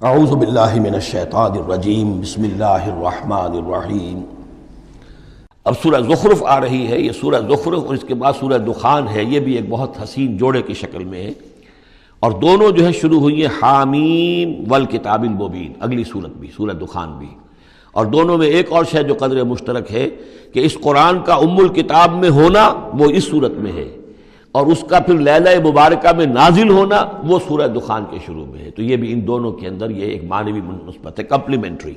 اعوذ باللہ من الشیطان الرجیم بسم اللہ الرحمن الرحیم۔ اب سورہ زخرف آ رہی ہے، یہ سورہ زخرف اور اس کے بعد سورہ دخان ہے، یہ بھی ایک بہت حسین جوڑے کی شکل میں ہے، اور دونوں جو ہے شروع ہوئی ہیں حامیم والکتاب المبین، اگلی سورت بھی سورہ دخان بھی، اور دونوں میں ایک اور شے جو قدر مشترک ہے کہ اس قرآن کا ام الکتاب میں ہونا وہ اس سورت میں ہے، اور اس کا پھر لیلہ مبارکہ میں نازل ہونا وہ سورہ دخان کے شروع میں ہے، تو یہ بھی ان دونوں کے اندر یہ ایک معنوی نسبت ہے، کمپلیمنٹری۔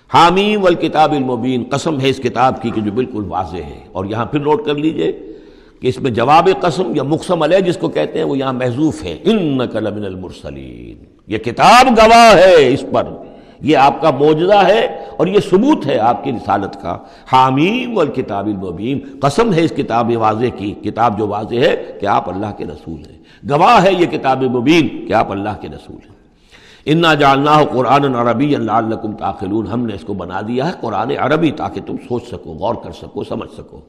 حامیم والکتاب المبین، قسم ہے اس کتاب کی کہ جو بالکل واضح ہے، اور یہاں پھر نوٹ کر لیجئے کہ اس میں جواب قسم یا مقسم علیہ جس کو کہتے ہیں وہ یہاں محذوف ہے، انک لمن المرسلین، یہ کتاب گواہ ہے اس پر، یہ آپ کا معجزہ ہے اور یہ ثبوت ہے آپ کی رسالت کا۔ حامیم والکتاب المبین، قسم ہے اس کتاب واضح کی، کتاب جو واضح ہے کہ آپ اللہ کے رسول ہیں، گواہ ہے یہ کتاب مبین کہ آپ اللہ کے رسول ہیں۔ انا جعلناہ قرآنا عربیا لعلکم تعقلون، ہم نے اس کو بنا دیا ہے قرآن عربی تاکہ تم سوچ سکو، غور کر سکو، سمجھ سکو۔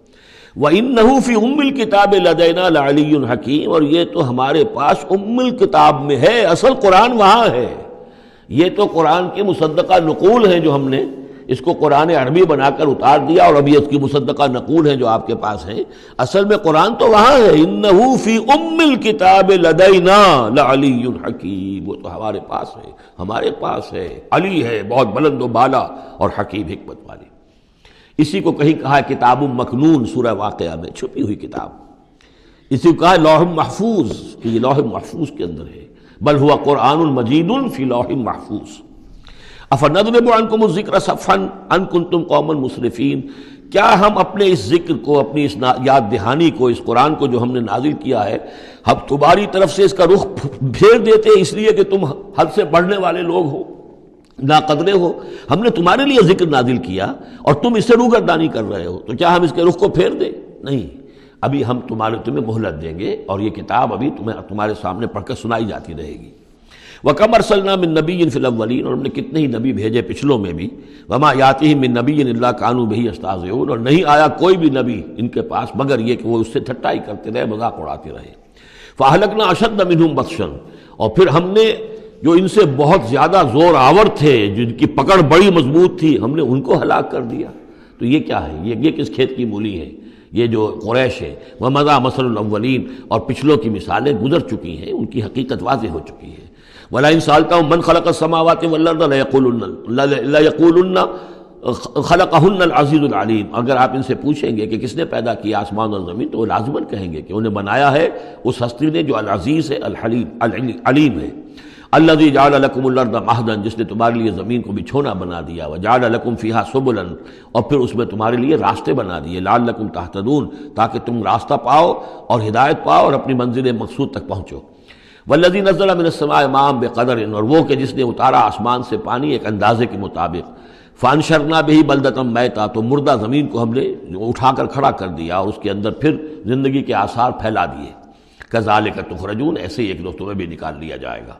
وَإِنَّهُ فِي أُمِّ الْكِتَابِ لَدَيْنَا لَعَلِيٌّ حَكِيمٌ، اور یہ تو ہمارے پاس ام الکتاب میں ہے، اصل قرآن وہاں ہے، یہ تو قرآن کی مصدقہ نقول ہیں جو ہم نے اس کو قرآن عربی بنا کر اتار دیا، اور ابھی اس کی مصدقہ نقول ہیں جو آپ کے پاس ہیں، اصل میں قرآن تو وہاں ہے۔ انہ فی ام الکتاب لدینا لعلی حکیم، وہ تو ہمارے پاس ہے، ہمارے پاس ہے، علی ہے، بہت بلند و بالا اور حکیم حکمت والی۔ اسی کو کہیں کہا ہے کتاب مکنون سورہ واقعہ میں، چھپی ہوئی کتاب، اسی کو کہا ہے لوح محفوظ، کہ یہ لوح محفوظ کے اندر ہے، بل ہوا قرآن مجید فی لوح محفوظ۔ افنضرب عنکم الذکر صفحا ان کنتم قوما مسرفین، کیا ہم اپنے اس ذکر کو، اپنی اس یاد دہانی کو، اس قرآن کو جو ہم نے نازل کیا ہے، ہم تمہاری طرف سے اس کا رخ پھیر دیتے ہیں اس لیے کہ تم حد سے بڑھنے والے لوگ ہو، ناقدرے ہو؟ ہم نے تمہارے لیے ذکر نازل کیا اور تم اس سے روگردانی کر رہے ہو، تو کیا ہم اس کے رخ کو پھیر دیں؟ نہیں، ابھی ہم تمہیں مہلت دیں گے، اور یہ کتاب ابھی تمہارے سامنے پڑھ کر سنائی جاتی رہے گی۔ وَكَمْ أَرْسَلْنَا مِن نَبِيٍّ فِي الْأَوَّلِينَ، اور ہم نے کتنے ہی نبی بھیجے پچھلوں میں بھی، وَمَا يَأْتِيهِم مِّن نَبِيٍّ إِلَّا كَانُوا بِهِ يَسْتَهْزِئُونَ، اور نہیں آیا کوئی بھی نبی ان کے پاس مگر یہ کہ وہ اس سے ٹھٹائی کرتے رہے، مذاق اڑاتے رہے۔ فَأَهْلَكْنَا أَشَدَّ مِنْهُمْ بَطْشًا، اور پھر ہم نے جو ان سے بہت زیادہ زور آور تھے، جن کی پکڑ بڑی مضبوط تھی، ہم نے ان کو ہلاک کر دیا۔ تو یہ کیا ہے؟ یہ کس کھیت کی مولی ہے؟ یہ جو قریش ہے، وَمَضَىٰ مَثَلُ الْأَوَّلِينَ، اور پچھلوں کی مثالیں گزر چکی ہیں، ان کی حقیقت واضح ہو چکی ہے۔ وَلَئِن سَأَلْتَهُم مَّنْ خَلَقَ السَّمَاوَاتِ وَالْأَرْضَ لَيَقُولُنَّ خَلَقَهُنَّ الْعَزِيزُ الْعَلِيمُ، اگر آپ ان سے پوچھیں گے کہ کس نے پیدا کیا آسمان اور زمین، تو وہ لازماً کہیں گے کہ انہیں بنایا ہے اس ہستی نے جو العزیز ہے، الحلیم، علیم ہے۔ الذی جعل لکم الارض مہدا، جس نے تمہارے لیے زمین کو بچھونا بنا دیا، وجعل لکم فیہا سبلا، اور پھر اس میں تمہارے لیے راستے بنا دیے، لعلکم تہتدون، تاکہ تم راستہ پاؤ اور ہدایت پاؤ اور اپنی منزل مقصود تک پہنچو۔ والذی نزل من السماء ماء بقدر، اور وہ کہ جس نے اتارا آسمان سے پانی ایک اندازے کے مطابق، فانشرنا بہ بلدۃ میتا، تو مردہ زمین کو ہم نے اٹھا کر کھڑا کر دیا اور اس کے اندر پھر زندگی کے آثار پھیلا دیے۔ کذالک تخرجون، ایسے ہی ایک روز تمہیں بھی نکال لیا جائے گا۔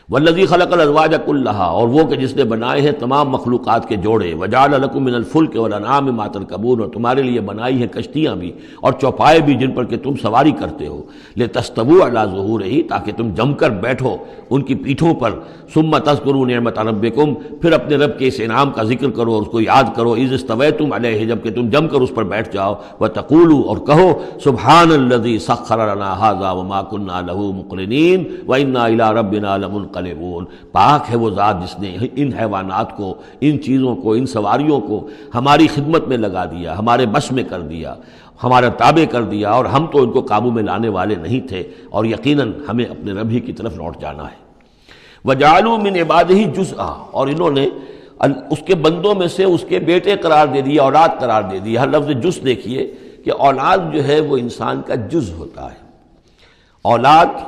والذی خلق الازواج کلھا، اور وہ کہ جس نے بنائے ہیں تمام مخلوقات کے جوڑے، وجعل لکم من الفلک والانعام ما ترکبون، اور تمہارے لیے بنائی ہیں کشتیاں بھی اور چوپائے بھی جن پر کہ تم سواری کرتے ہو، لتستووا علی ظہورہ، تاکہ تم جم کر بیٹھو ان کی پیٹھوں پر، ثم تذکروا نعمت ربکم، پھر اپنے رب کے اس انعام کا ذکر کرو اور اس کو یاد کرو، اذ استویتم علیہ، جب کہ تم جم کر اس پر بیٹھ جاؤ، وتقولوا، اور کہو، سبحان الذی سخر لنا ھذا وما كنا له مقرنین وانا الی ربنا لمنقلبون، پاک ہے وہ ذات جس نے ان حیوانات کو، ان چیزوں کو، ان سواریوں کو ہماری خدمت میں لگا دیا، ہمارے بس میں کر دیا، ہمارا تابع کر دیا، اور ہم تو ان کو قابو میں لانے والے نہیں تھے، اور یقیناً ہمیں اپنے رب ہی کی طرف لوٹ جانا ہے۔ وَجَعَلُوا مِنْ عِبَادِهِ جُزْءًا، اور انہوں نے اس کے بندوں میں سے اس کے بیٹے قرار دے دیا، اولاد قرار دے دیا۔ ہر لفظ جز دیکھیے کہ اولاد جو ہے وہ انسان کا جز ہوتا ہے۔ اولاد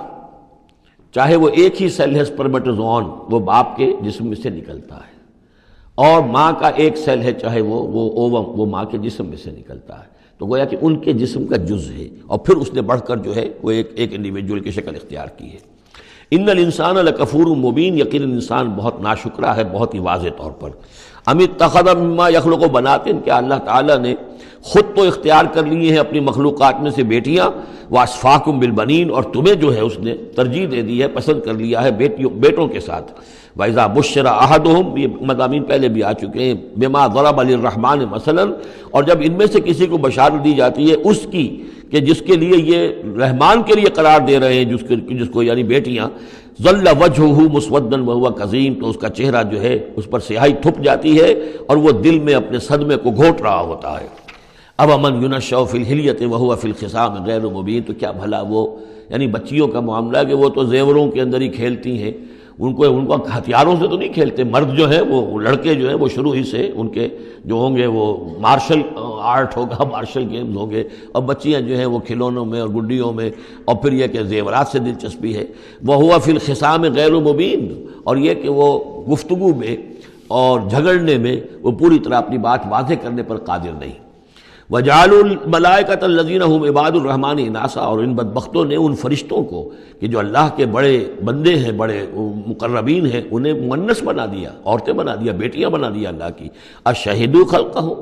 چاہے وہ ایک ہی سیل ہے سپرمیٹوزوان، وہ باپ کے جسم میں سے نکلتا ہے، اور ماں کا ایک سیل ہے چاہے وہ اووم، وہ ماں کے جسم میں سے نکلتا ہے، تو گویا کہ ان کے جسم کا جز ہے، اور پھر اس نے بڑھ کر جو ہے وہ ایک انڈیویجول کی شکل اختیار کی ہے۔ ان الانسان لکفور مبین، یقیناً انسان بہت ناشکرا ہے، بہت ہی واضح طور پر۔ ام اتخذ مما یخلق بنات، کیا اللہ تعالیٰ نے خود تو اختیار کر لیے ہیں اپنی مخلوقات میں سے بیٹیاں، وَأَصْفَاكُمْ بِالْبَنِينَ، اور تمہیں جو ہے اس نے ترجیح دے دی ہے، پسند کر لیا ہے بیٹوں کے ساتھ۔ وَإِذَا بُشِّرَ أَحَدُهُمْ، یہ مضامین پہلے بھی آ چکے ہیں، بِمَا ضَرَبَ لِلرَّحْمَنِ مَثَلًا، اور جب ان میں سے کسی کو بشارت دی جاتی ہے اس کی کہ جس کے لیے یہ رحمان کے لیے قرار دے رہے ہیں، جس کو یعنی بیٹیاں، ظل وجهه مسودا وهو کظیم، تو اس کا چہرہ جو ہے اس پر سیاہی تھپ جاتی ہے اور وہ دل میں اپنے صدمے کو گھونٹ رہا ہوتا ہے۔ اب من ينشأ في الحلیة وهو في الخصام غیر مبین، تو کیا بھلا وہ یعنی بچیوں کا معاملہ کہ وہ تو زیوروں کے اندر ہی کھیلتی ہیں، ان کو ہتھیاروں سے تو نہیں کھیلتے، مرد جو ہے وہ لڑکے جو ہیں وہ شروع ہی سے ان کے جو ہوں گے وہ مارشل آرٹ ہوگا، مارشل گیمز ہوں گے، اور بچیاں جو ہیں وہ کھلونوں میں اور گڈیوں میں، اور پھر یہ کہ زیورات سے دلچسپی ہے۔ وَهُوَ فِي الْخِصَامِ غَيْرُ مُبِينٍ، اور یہ کہ وہ گفتگو میں اور جھگڑنے میں وہ پوری طرح اپنی بات واضح کرنے پر قادر نہیں۔ وَجَعَلُوا الْمَلَائِكَةَ الَّذِينَ هُمْ عِبَادُ الرَّحْمَنِ إِنَاثًا، اور ان بدبختوں نے ان فرشتوں کو کہ جو اللہ کے بڑے بندے ہیں، بڑے مقربین ہیں، انہیں مؤنث بنا دیا، عورتیں بنا دیا، بیٹیاں بنا دیا اللہ کی۔ أَشَهِدُوا خَلْقَهُمْ،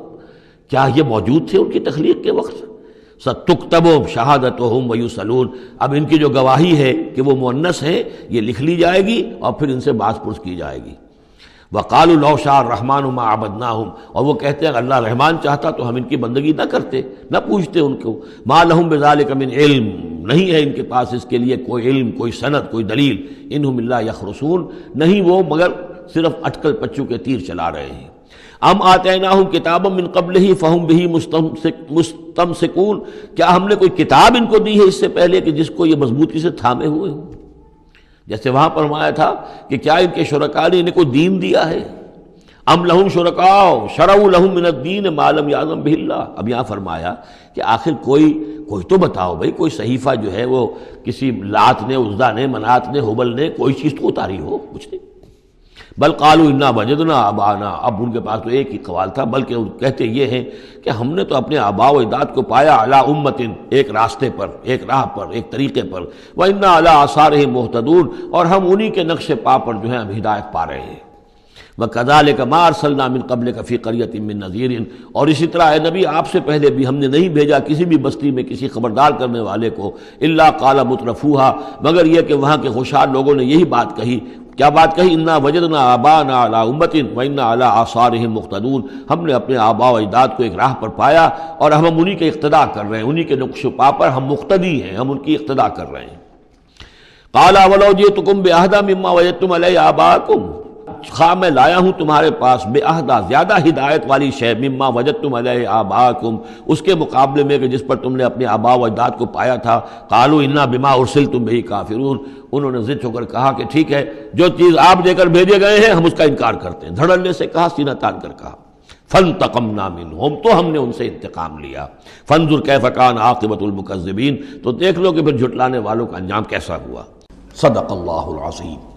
کیا یہ موجود تھے ان کی تخلیق کے وقت؟ سَتُكْتَبُ شَهَادَتُهُمْ وَيُسْأَلُونَ، اب ان کی جو گواہی ہے کہ وہ مؤنث ہیں یہ لکھ لی جائے گی اور پھر ان سے باز پرس کی جائے گی۔ وَقَالُوا لَوْ شَاءَ الرَّحْمَنُ مَا عَبَدْنَاهُمْ، اور وہ کہتے ہیں اگر اللہ رحمان چاہتا تو ہم ان کی بندگی نہ کرتے، نہ پوچھتے ان کو۔ مَا لَهُمْ بِذَلِكَ مِنْ علم، نہیں ہے ان کے پاس اس کے لیے کوئی علم، کوئی سند، کوئی دلیل۔ اِنْهُمْ إِلَّا يَخْرُصُونَ، نہیں وہ مگر صرف اٹکل پچو کے تیر چلا رہے ہیں۔ ام آتیناہم کتابا من قبلہ فہم بہ مستمسکون، کیا ہم نے کوئی کتاب ان کو دی ہے اس سے پہلے کہ جس کو یہ مضبوطی سے تھامے ہوئے ہوں؟ جیسے وہاں فرمایا تھا کہ کیا ان کے شرکاء نے انہیں کوئی دین دیا ہے؟ ام لہم شرکاء شرعوا لہم من الدین ما لم یعظم بہ اللہ، اب یہاں فرمایا کہ آخر کوئی تو بتاؤ بھائی، کوئی صحیفہ جو ہے وہ کسی لات نے، عزا نے، منات نے، ہبل نے کوئی چیز تو اتاری ہو، کچھ نہیں۔ بل قالوا انا وجدنا آباءنا، اب ان کے پاس تو ایک ہی قوال تھا، بلکہ کہتے یہ ہیں کہ ہم نے تو اپنے آباء و اجداد کو پایا علی امت، ایک راستے پر، ایک راہ پر، ایک طریقے پر، وانا علی آثارہم مہتدون، اور ہم انہی کے نقش پا پر جو ہے ہم ہدایت پا رہے ہیں۔ وَكَذَلِكَ مَا أَرْسَلْنَا مِن قَبْلِكَ فِي قَرْيَةٍ مِّن نَذِيرٍ، اور اسی طرح اے نبی آپ سے پہلے بھی ہم نے نہیں بھیجا کسی بھی بستی میں کسی خبردار کرنے والے کو، الا قال مترفوها، مگر یہ کہ وہاں کے خوشحال لوگوں نے یہی بات کہی۔ کیا بات کہی؟ انا وجدنا آباءنا علی امت وانا علی آثارہم مقتدون، ہم نے اپنے آباء و اجداد کو ایک راہ پر پایا اور ہم انہی کے اقتداء کر رہے ہیں، انہی کے نقش و پا پر ہم مقتدی ہیں، ہم ان کی اقتداء کر رہے ہیں۔ قال اولو جئتکم باہدی مما وجدتم علیہ آباءکم، خواہ میں لایا ہوں تمہارے پاس بے عہدہ زیادہ ہدایت والی شے، مما وجدتم علیہ آباءکم، اس کے مقابلے میں کہ جس پر تم نے اپنے آباء و اجداد کو پایا تھا۔ قالوا انا بما ارسلتم بہ کافرون، انہوں نے ضد ہو کر کہا کہ ٹھیک ہے، جو چیز آپ دے کر بھیجے گئے ہیں ہم اس کا انکار کرتے ہیں۔ دھڑلے سے کہا، سینہ تان کر کہا۔ فانتقمنا منہم، تو ہم نے ان سے انتقام لیا۔ فانظر کیف کان عاقبۃ المکذبین، تو دیکھ لو کہ پھر جھٹلانے والوں کا انجام کیسا ہوا۔ صدق اللہ العظیم۔